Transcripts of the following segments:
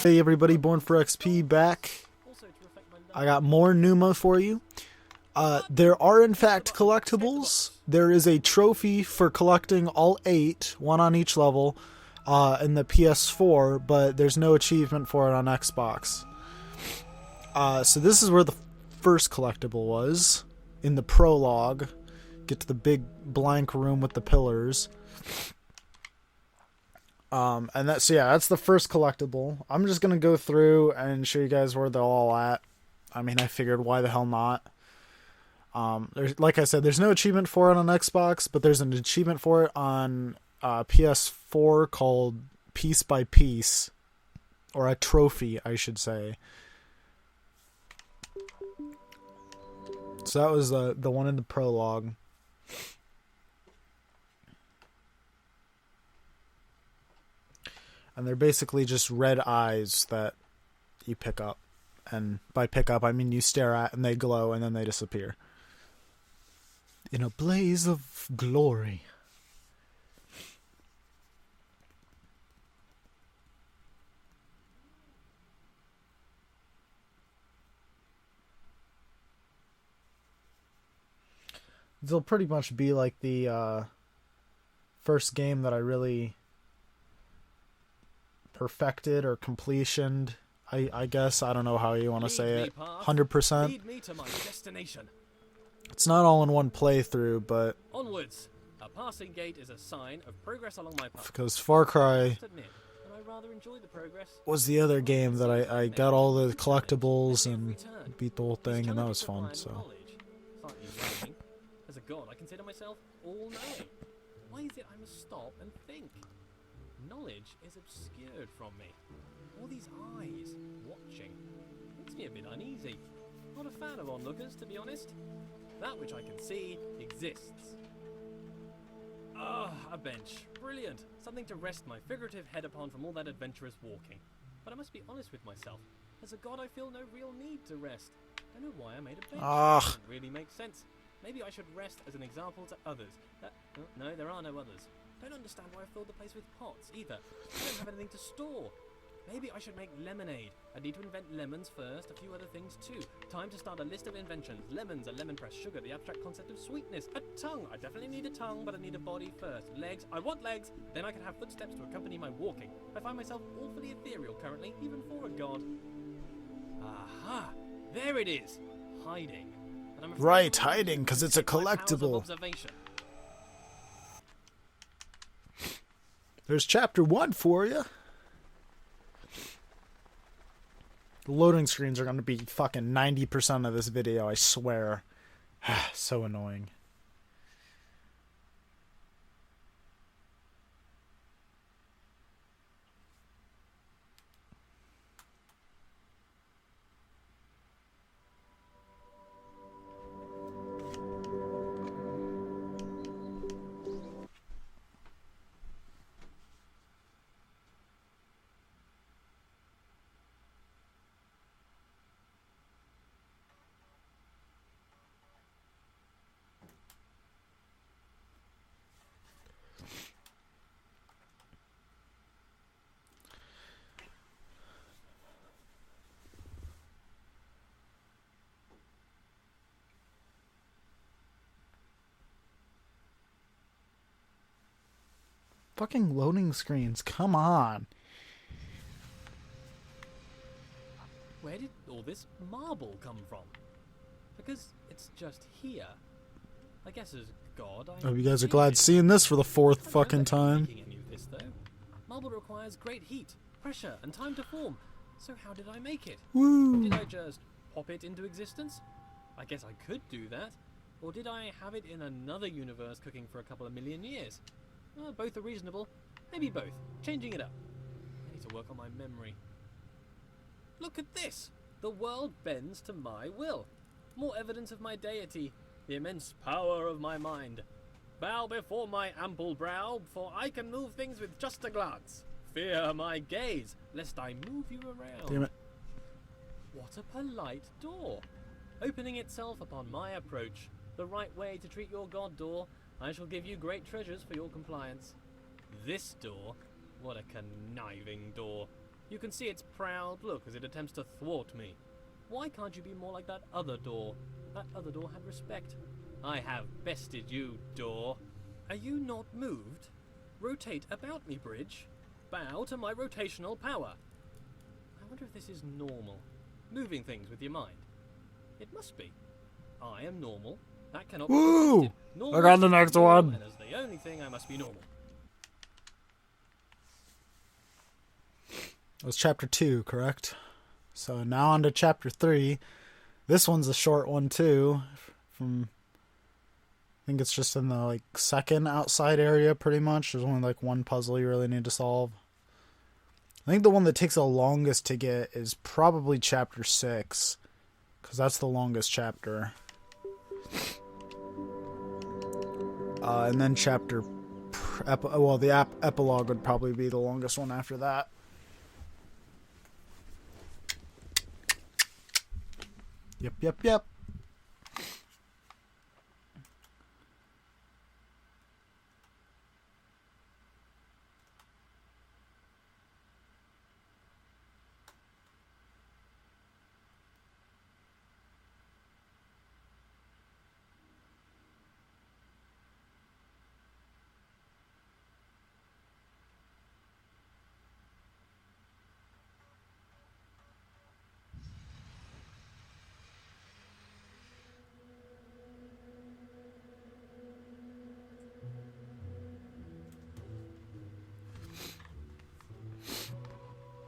Hey everybody, BornforXP back. I got more Pneuma for you. There are in fact collectibles. There is a trophy for collecting all 8, one on each level, in the PS4, but there's no achievement for it on Xbox. So this is where the first collectible was, in the prologue. Get to the big blank room with the pillars. And that's the first collectible. I'm just gonna go through and show you guys where they're all at. I mean, I figured, why the hell not? There's, like I said, there's no achievement for it on Xbox, but there's an achievement for it on PS4 called Piece by Piece, or a trophy, I should say. So that was the one in the prologue. And they're basically just red eyes that you pick up. And by pick up, I mean you stare at and they glow and then they disappear. In a blaze of glory. They'll pretty much be like the first game that I really perfected or completioned, I guess. I don't know how you want to say it. 100%. It's not all in one playthrough, but onwards. A passing gate is a sign of progress along my path. Because Far Cry was the other game that I got all the collectibles and beat the whole thing, and that was fun. So as a god, I consider myself all-knowing. Why is it I must stop and think? Knowledge is obscured from me. All these eyes watching makes me a bit uneasy. Not a fan of onlookers, to be honest. That which I can see exists. A bench. Brilliant. Something to rest my figurative head upon from all that adventurous walking. But I must be honest with myself. As a god, I feel no real need to rest. Don't know why I made a bench. Doesn't really make sense. Maybe I should rest as an example to others. No, there are no others. Don't understand why I filled the place with pots, either. I don't have anything to store. Maybe I should make lemonade. I need to invent lemons first, a few other things too. Time to start a list of inventions. Lemons, a lemon press, sugar, the abstract concept of sweetness. A tongue. I definitely need a tongue, but I need a body first. Legs. I want legs. Then I can have footsteps to accompany my walking. I find myself awfully ethereal currently, even for a god. Aha! There it is! Hiding. Right, hiding, because it's a collectible. There's chapter 1 for you. The loading screens are going to be fucking 90% of this video, I swear. So annoying. Fucking loading screens, come on. Where did all this marble come from? Because it's just here. I guess as God, I hope you guys are glad seeing this for the 4th fucking time. This, marble requires great heat, pressure, and time to form. So how did I make it? Woo. Did I just pop it into existence? I guess I could do that. Or did I have it in another universe cooking for a couple of million years? Both are reasonable. Maybe both. Changing it up. I need to work on my memory. Look at this! The world bends to my will. More evidence of my deity. The immense power of my mind. Bow before my ample brow, for I can move things with just a glance. Fear my gaze, lest I move you around. Damn it. What a polite door. Opening itself upon my approach. The right way to treat your god, door. I shall give you great treasures for your compliance. This door? What a conniving door. You can see its proud look as it attempts to thwart me. Why can't you be more like that other door? That other door had respect. I have bested you, door. Are you not moved? Rotate about me, bridge. Bow to my rotational power. I wonder if this is normal. Moving things with your mind. It must be. I am normal. That cannot be Woo! normal. I got the next one. And as the only thing, I must be normal. That was chapter 2, correct? So now on to chapter 3. This one's a short one too. I think it's just in the second outside area pretty much. There's only one puzzle you really need to solve. I think the one that takes the longest to get is probably chapter 6, because that's the longest chapter. And then the epilogue would probably be the longest one after that. Yep.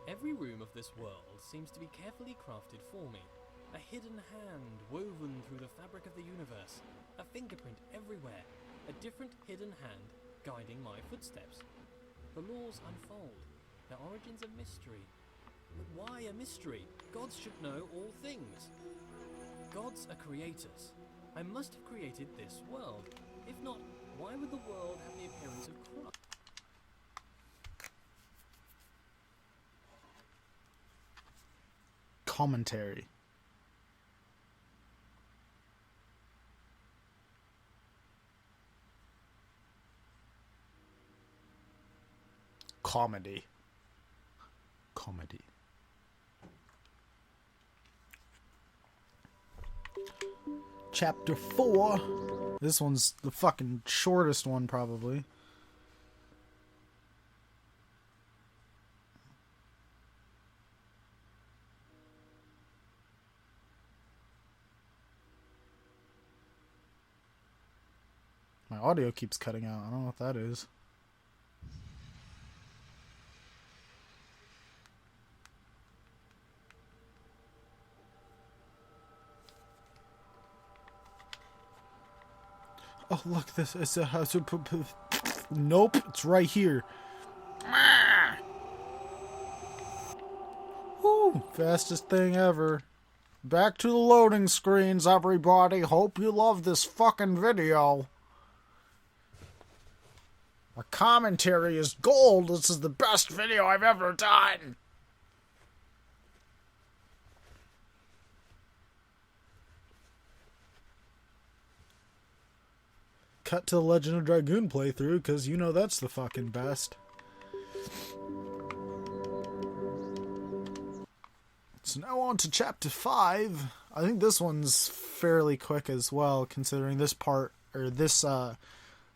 Every room of this world seems to be carefully crafted for me. A hidden hand woven through the fabric of the universe. A fingerprint everywhere. A different hidden hand guiding my footsteps. The laws unfold. Their origins a mystery. But why a mystery? Gods should know all things. Gods are creators. I must have created this world. If not, why would the world have the appearance of corrupt? Commentary. Comedy. Chapter 4. This one's the fucking shortest one, probably. My audio keeps cutting out. I don't know what that is. Oh, look, this is a house. Nope, it's right here. Woo, fastest thing ever. Back to the loading screens, everybody. Hope you love this fucking video. My commentary is gold. This is the best video I've ever done. Cut to the Legend of Dragoon playthrough, because you know that's the fucking best. So now on to chapter 5. I think this one's fairly quick as well, considering this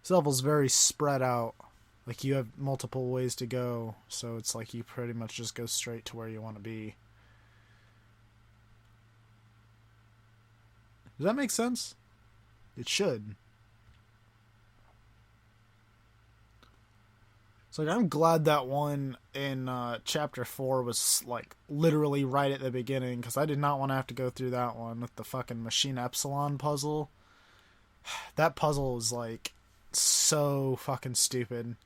level's very spread out. Like, you have multiple ways to go, so it's like you pretty much just go straight to where you want to be. Does that make sense? It should. So I'm glad that one in chapter 4 was literally right at the beginning, because I did not want to have to go through that one with the fucking Machine Epsilon puzzle. That puzzle is so fucking stupid.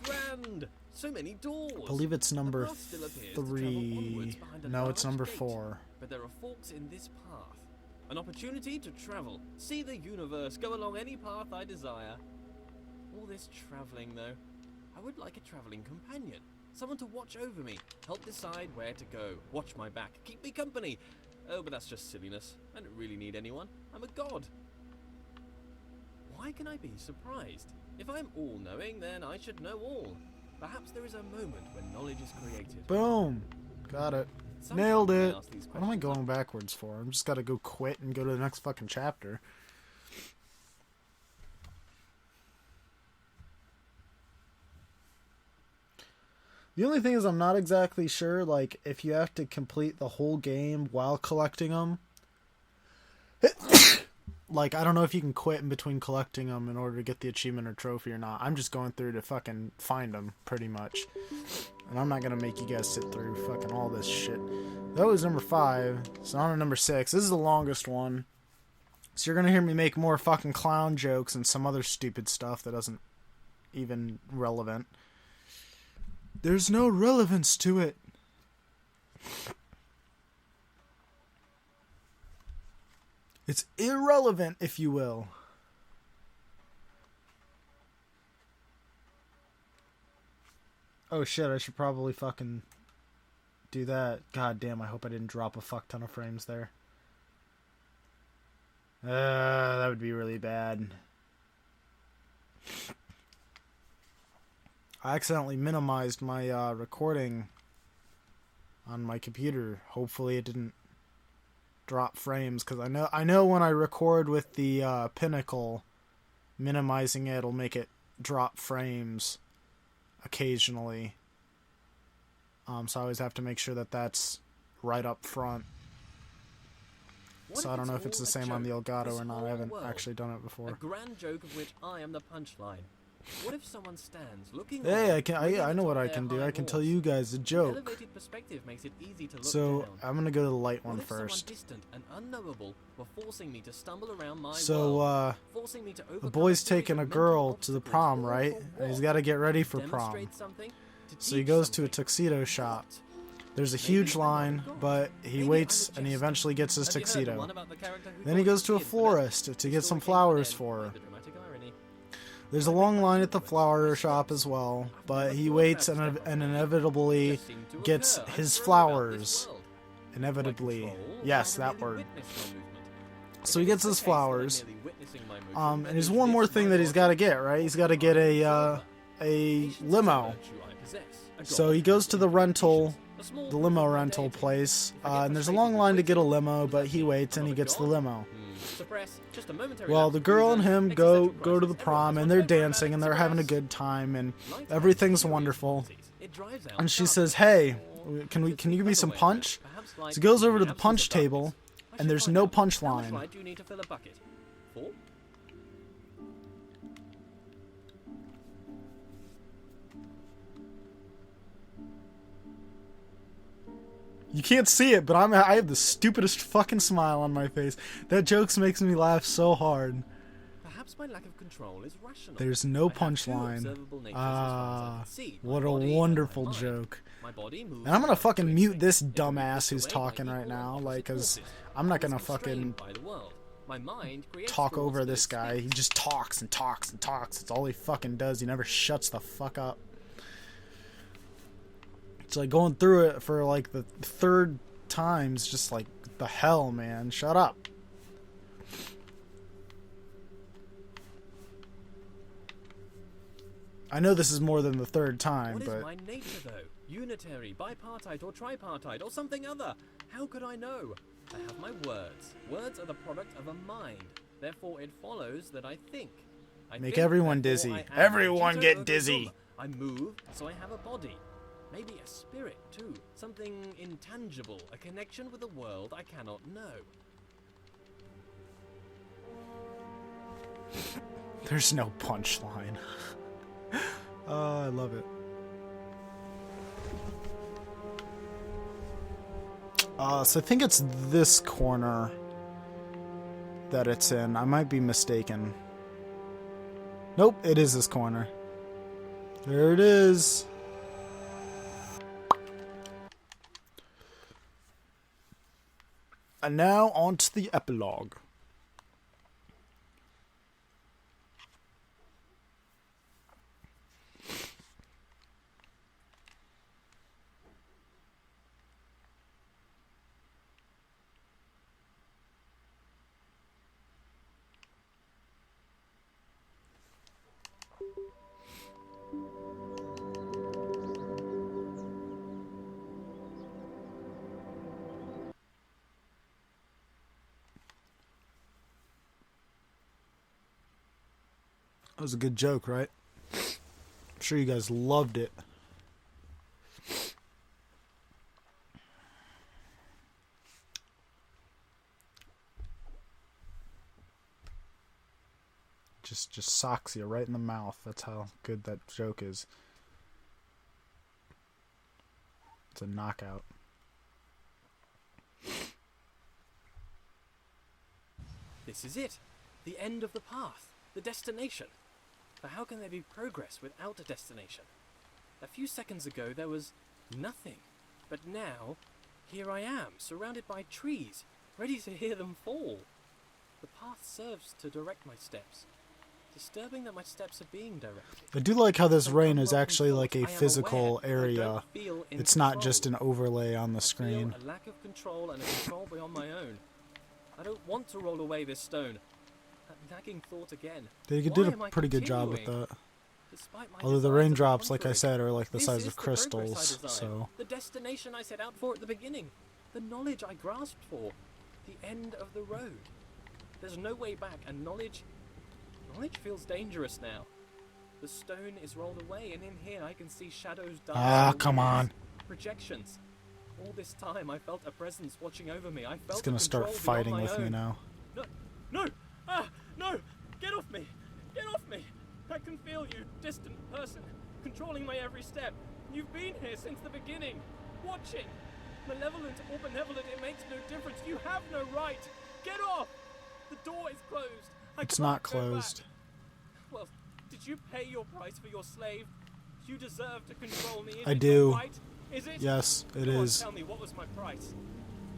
Grand! So many doors. I believe it's number 3. No, it's number 4. But there are forks in this path. An opportunity to travel, see the universe, go along any path I desire. All this traveling, though. I would like a traveling companion. Someone to watch over me, help decide where to go, watch my back, keep me company. Oh, but that's just silliness. I don't really need anyone. I'm a god. Why can I be surprised? If I'm all-knowing, then I should know all. Perhaps there is a moment when knowledge is created. Boom. Got it. Sometimes Nailed I it. ask these What am I questions going backwards for? I'm just gotta go quit and go to the next fucking chapter. The only thing is I'm not exactly sure, like, if you have to complete the whole game while collecting them. Like, I don't know if you can quit in between collecting them in order to get the achievement or trophy or not. I'm just going through to fucking find them, pretty much. And I'm not gonna make you guys sit through fucking all this shit. That was number 5, so on to number 6. This is the longest one. So you're gonna hear me make more fucking clown jokes and some other stupid stuff that isn't even relevant. There's no relevance to it. It's irrelevant, if you will. Oh shit, I should probably fucking do that. God damn, I hope I didn't drop a fuck ton of frames there. That would be really bad. I accidentally minimized my recording on my computer. Hopefully it didn't drop frames, because I know when I record with the Pinnacle, minimizing it'll make it drop frames occasionally. So I always have to make sure that that's right up front. So I don't know if it's the same on the Elgato or not. I haven't actually done it before. A grand joke of which I am the punchline. What if someone stands looking Hey, on, I know what I can do. I can tell you guys a joke. Elevated perspective makes it easy to look So down. I'm gonna go to the light one What if someone first. distant and unknowable were forcing me to stumble around my So world, forcing me to the overcome boy's a series taking of a mental girl to the obstacles, prom, all right? for And he's what? got to get ready for prom. Demonstrate something? To So he teach goes to a something? tuxedo shop. What? There's a Maybe huge I'm not line, God. but he Maybe waits I'm a and he jester. eventually gets his Have you heard the tuxedo. one about the character who Then he thought goes to a kid, but florist to the get story some came to an flowers end? for her. Quite the dramatic irony. There's a long line at the flower shop as well, but he waits and inevitably Just seemed to gets occur. I'm his thrilled about this flowers. world. Inevitably. My control Yes, rather that merely word. witness my movement. So he If gets it's his the case that I'm flowers. merely witnessing my motion, And then there's is one more this thing my that he's logic? got to get, right? He's got to get a Patience is a limo. virtue I possess. A So god he goes to the with rental, patience. A small the proof limo of my rental deity. place, If I get and there's a frustrated long with line to waiting, get a limo, does but that he mean waits I'm and he not a gets the god? limo. Suppress. Just a momentary Well, lapse the of girl and reason. him Existential go to the crisis. prom, Everyone and has they're one favorite dancing, and they're about having a Suppress. good time, and Light everything's has wonderful. serious qualities. It drives out And she darkness. says, "Hey, Or can you it's give me the some other way around. punch?" Perhaps like So he goes over in to the the absence punch of darkness. table, I and should there's find no out. punch How much line. light do you need to fill a bucket? 4? You can't see it, but I have the stupidest fucking smile on my face. That joke makes me laugh so hard. Perhaps my lack of control is rational. There's no I have two punchline. observable natures as far as I can see. My What a body and my wonderful mind. joke. My body moves And I'm gonna without fucking twitching. mute this It will be dumbass pushed who's away by talking right equal now, opposite like, cause forces. I'm not I was gonna fucking constrained by the world. My mind creates talk rules over at this its guy. speed. He just talks and talks and talks. It's all he fucking does. He never shuts the fuck up. It's like going through it for like the third times, just like, the hell, man. Shut up. I know this is more than the third time, What is but my nature, though? Unitary, bipartite, or tripartite, or something other? How could I know? I have my words. Words are the product of a mind. Therefore, it follows that I think. I Make think, everyone therefore dizzy. I am. Everyone Cito get ergo dizzy. sum. I move, so I have a body. Maybe a spirit, too. Something intangible. A connection with a world I cannot know. there's no punchline. Oh, I love it. So I think it's this corner that it's in. I might be mistaken. Nope, it is this corner. There it is. And now on to the epilogue. That was a good joke, right? I'm sure you guys loved it. Just socks you right in the mouth. That's how good that joke is. It's a knockout. This is it. The end of the path. The destination. But how can there be progress without a destination? A few seconds ago there was nothing. But now, here I am, surrounded by trees, ready to hear them fall. The path serves to direct my steps. Disturbing that my steps are being directed. I do like how this rain is actually like a physical area. It's not just an overlay on the screen. A lack of control and a control beyond my own. I don't want to roll away this stone. That nagging thought again. They did a pretty good job with that. Although the raindrops, like I said, are like the size of crystals, so... The destination I set out for at the beginning. The knowledge I grasped for. The end of the road. There's no way back, and knowledge feels dangerous now. The stone is rolled away, and in here I can see shadows dancing. Ah, come on. Projections. All this time I felt a presence watching over me. I felt it's gonna start fighting with me now. No! No! Ah! No! Get off me! Get off me! I can feel you, distant person, controlling my every step. You've been here since the beginning, watching. Malevolent or benevolent, it makes no difference. You have no right. Get off! The door is closed. It's not closed. Well, did you pay your price for your slave? You deserve to control me. I do. Right? Is it? Yes, it Come on, is. tell me, what was my price?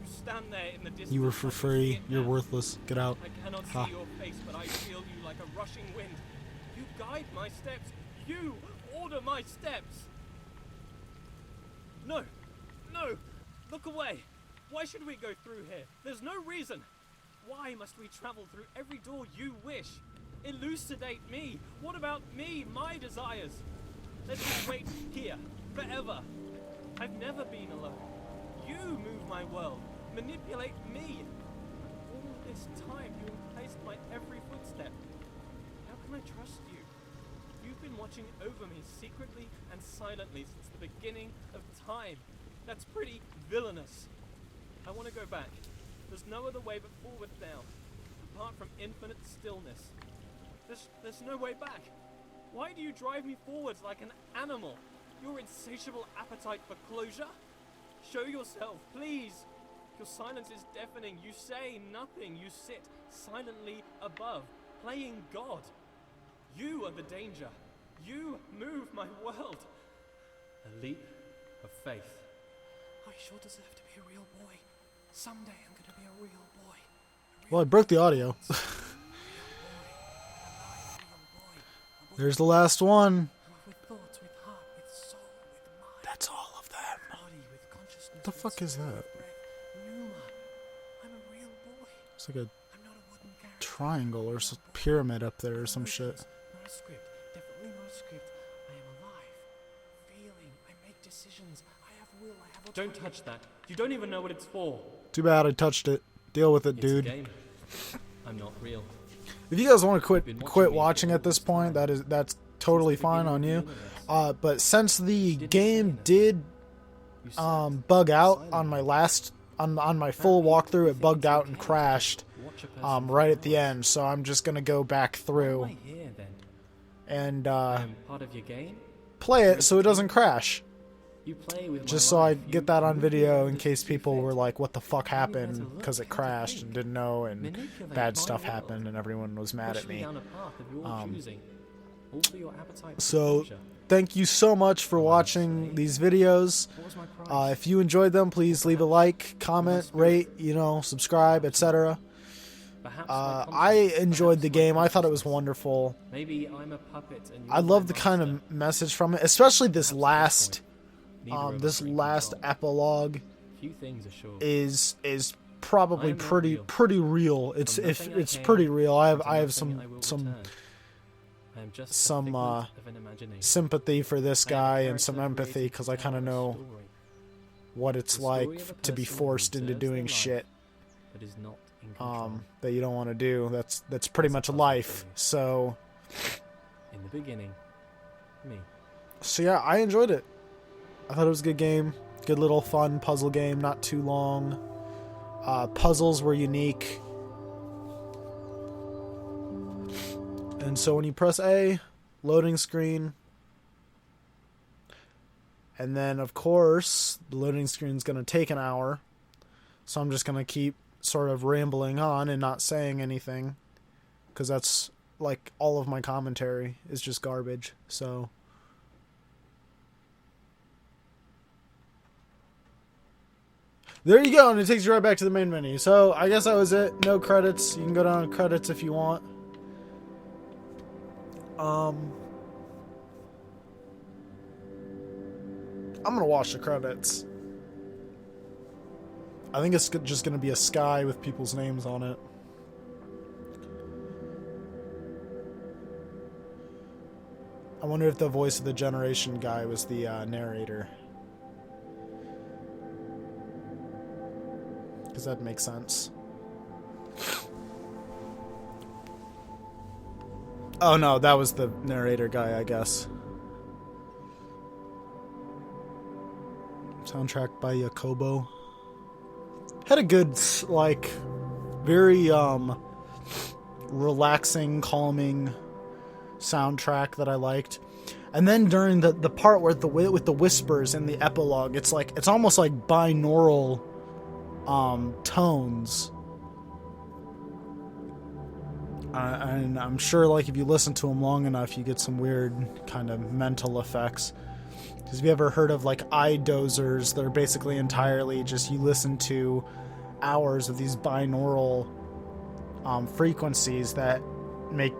You stand there in the distance. You were for free. You're worthless. Get out. I cannot see your face, but I feel you like a rushing wind. You guide my steps. You order my steps. No. No. Look away. Why should we go through here? There's no reason. Why must we travel through every door you wish? Elucidate me. What about me, my desires? Let's just wait here, forever. I've never been alone. You move my world, manipulate me. All this time you emplaced my every footstep. How can I trust you? You've been watching over me secretly and silently since the beginning of time. That's pretty villainous. I want to go back. There's no other way but forward now, apart from infinite stillness. There's no way back. Why do you drive me forwards like an animal? Your insatiable appetite for closure? Show yourself, please. Your silence is deafening. You say nothing. You sit silently above, playing God. You are the danger. You move my world. A leap of faith. I sure deserve to be a real boy. Someday I'm going to be a real boy. Well, I broke the audio. There's the last one. With thoughts, with heart, with soul, with mind. That's all of them. Body with consciousness. What the fuck is that? Pneuma. I'm a real boy. It's like a I'm not a wooden character. triangle or some pyramid up there or some shit. Not a script. Definitely not a script. I am alive. Feeling. I make decisions. I have will. I have autonomy. Don't touch that. You don't even know what it's for. Too bad I touched it. Deal with it, It's dude. a game. I'm not real. If you guys want to quit watching at this point, that's totally fine on you. But since the game did bug out on my on my full walkthrough, it bugged out and crashed right at the end. So I'm just gonna go back through and part of your game. play it so it doesn't crash. You play with Just so I get that on video in case people were like, what the fuck happened, because it crashed and didn't know and bad stuff happened and everyone was mad at me. So thank you so much for watching these videos. If you enjoyed them, please leave a like, comment, rate, subscribe, etc. I enjoyed the game. I thought it was wonderful. Maybe I'm a puppet and I love the kind of message from it, especially this last epilogue is probably pretty real. It's pretty real. I have some sympathy for this guy and some empathy because I kind of know what it's like to be forced into doing shit that you don't want to do. That's pretty much life. So In the beginning, me. So yeah, I enjoyed it. I thought it was a good game. Good little fun puzzle game, not too long. Puzzles were unique. And so when you press A, loading screen. And then, of course, the loading screen is going to take an hour. So I'm just going to keep sort of rambling on and not saying anything. Because that's, like, all of my commentary is just garbage. So there you go, and it takes you right back to the main menu. So I guess that was it. No credits. You can go down to credits if you want. I'm gonna watch the credits. I think it's just gonna be a sky with people's names on it. I wonder if the voice of the generation guy was the narrator. Because that makes sense. Oh no, that was the narrator guy, I guess. Soundtrack by Jacobo. Had a good, like, very relaxing, calming soundtrack that I liked. And then during the part where with the whispers in the epilogue, it's almost like binaural tones. And I'm sure, like, if you listen to them long enough, you get some weird kind of mental effects. Because have you ever heard of, like, eye dozers that are basically entirely just you listen to hours of these binaural frequencies that make...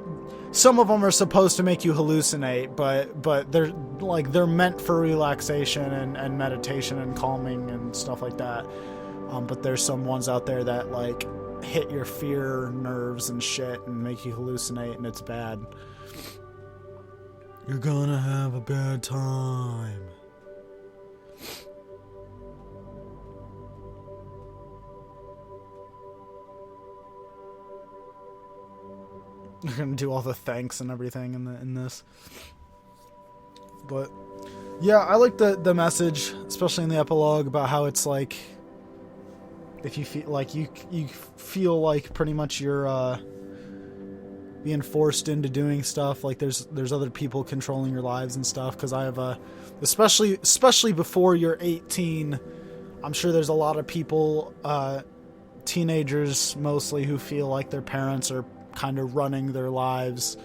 Some of them are supposed to make you hallucinate, but they're meant for relaxation and meditation and calming and stuff like that. But there's some ones out there that, like, hit your fear nerves and shit and make you hallucinate, and it's bad. You're gonna have a bad time. They're gonna do all the thanks and everything in this. But yeah, I like the message, especially in the epilogue, about how it's like, if you feel like you feel like pretty much you're being forced into doing stuff, like there's other people controlling your lives and stuff. Because I have especially before you're 18, I'm sure there's a lot of people, teenagers mostly, who feel like their parents are kind of running their lives,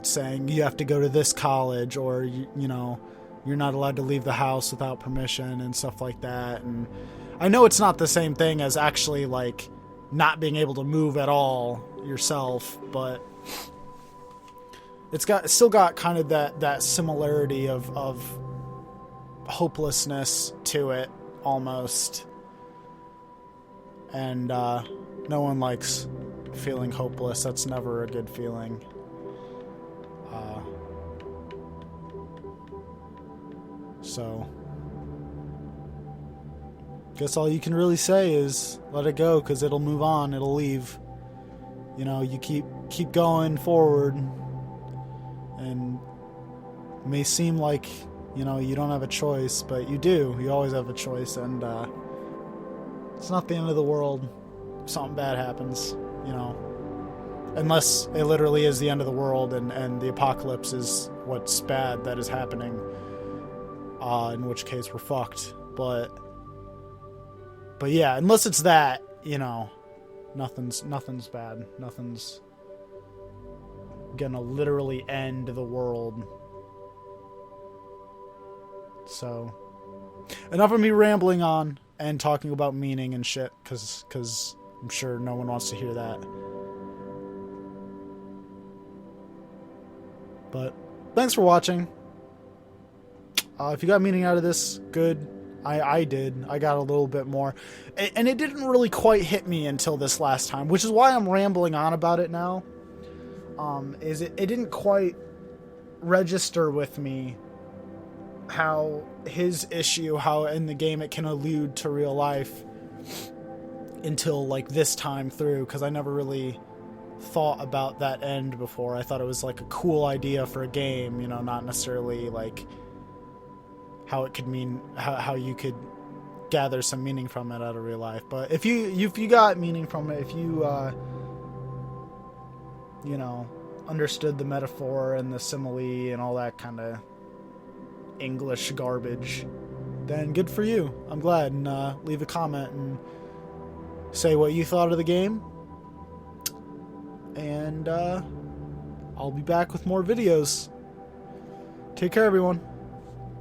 saying you have to go to this college, or you know, you're not allowed to leave the house without permission and stuff like that. And I know it's not the same thing as actually, like, not being able to move at all yourself, but it's still got kind of that similarity of hopelessness to it, almost. And no one likes feeling hopeless. That's never a good feeling. So guess all you can really say is let it go, because it'll move on, it'll leave. You know, you keep going forward, and it may seem like, you know, you don't have a choice, but you do. You always have a choice, and it's not the end of the world if something bad happens, you know, unless it literally is the end of the world and the apocalypse is what's bad that is happening, in which case we're fucked. But yeah, unless it's that, you know, nothing's bad. Nothing's gonna literally end the world. So, enough of me rambling on and talking about meaning and shit, because I'm sure no one wants to hear that. But thanks for watching. If you got meaning out of this, good. I did. I got a little bit more. And it didn't really quite hit me until this last time, which is why I'm rambling on about it now. It didn't quite register with me how his issue, how in the game it can allude to real life, until, like, this time through, because I never really thought about that end before. I thought it was like a cool idea for a game, you know, not necessarily like how it could mean, how you could gather some meaning from it out of real life. But if you got meaning from it, if you you know, understood the metaphor and the simile and all that kind of English garbage, then good for you. I'm glad. And leave a comment and say what you thought of the game. And I'll be back with more videos. Take care, everyone.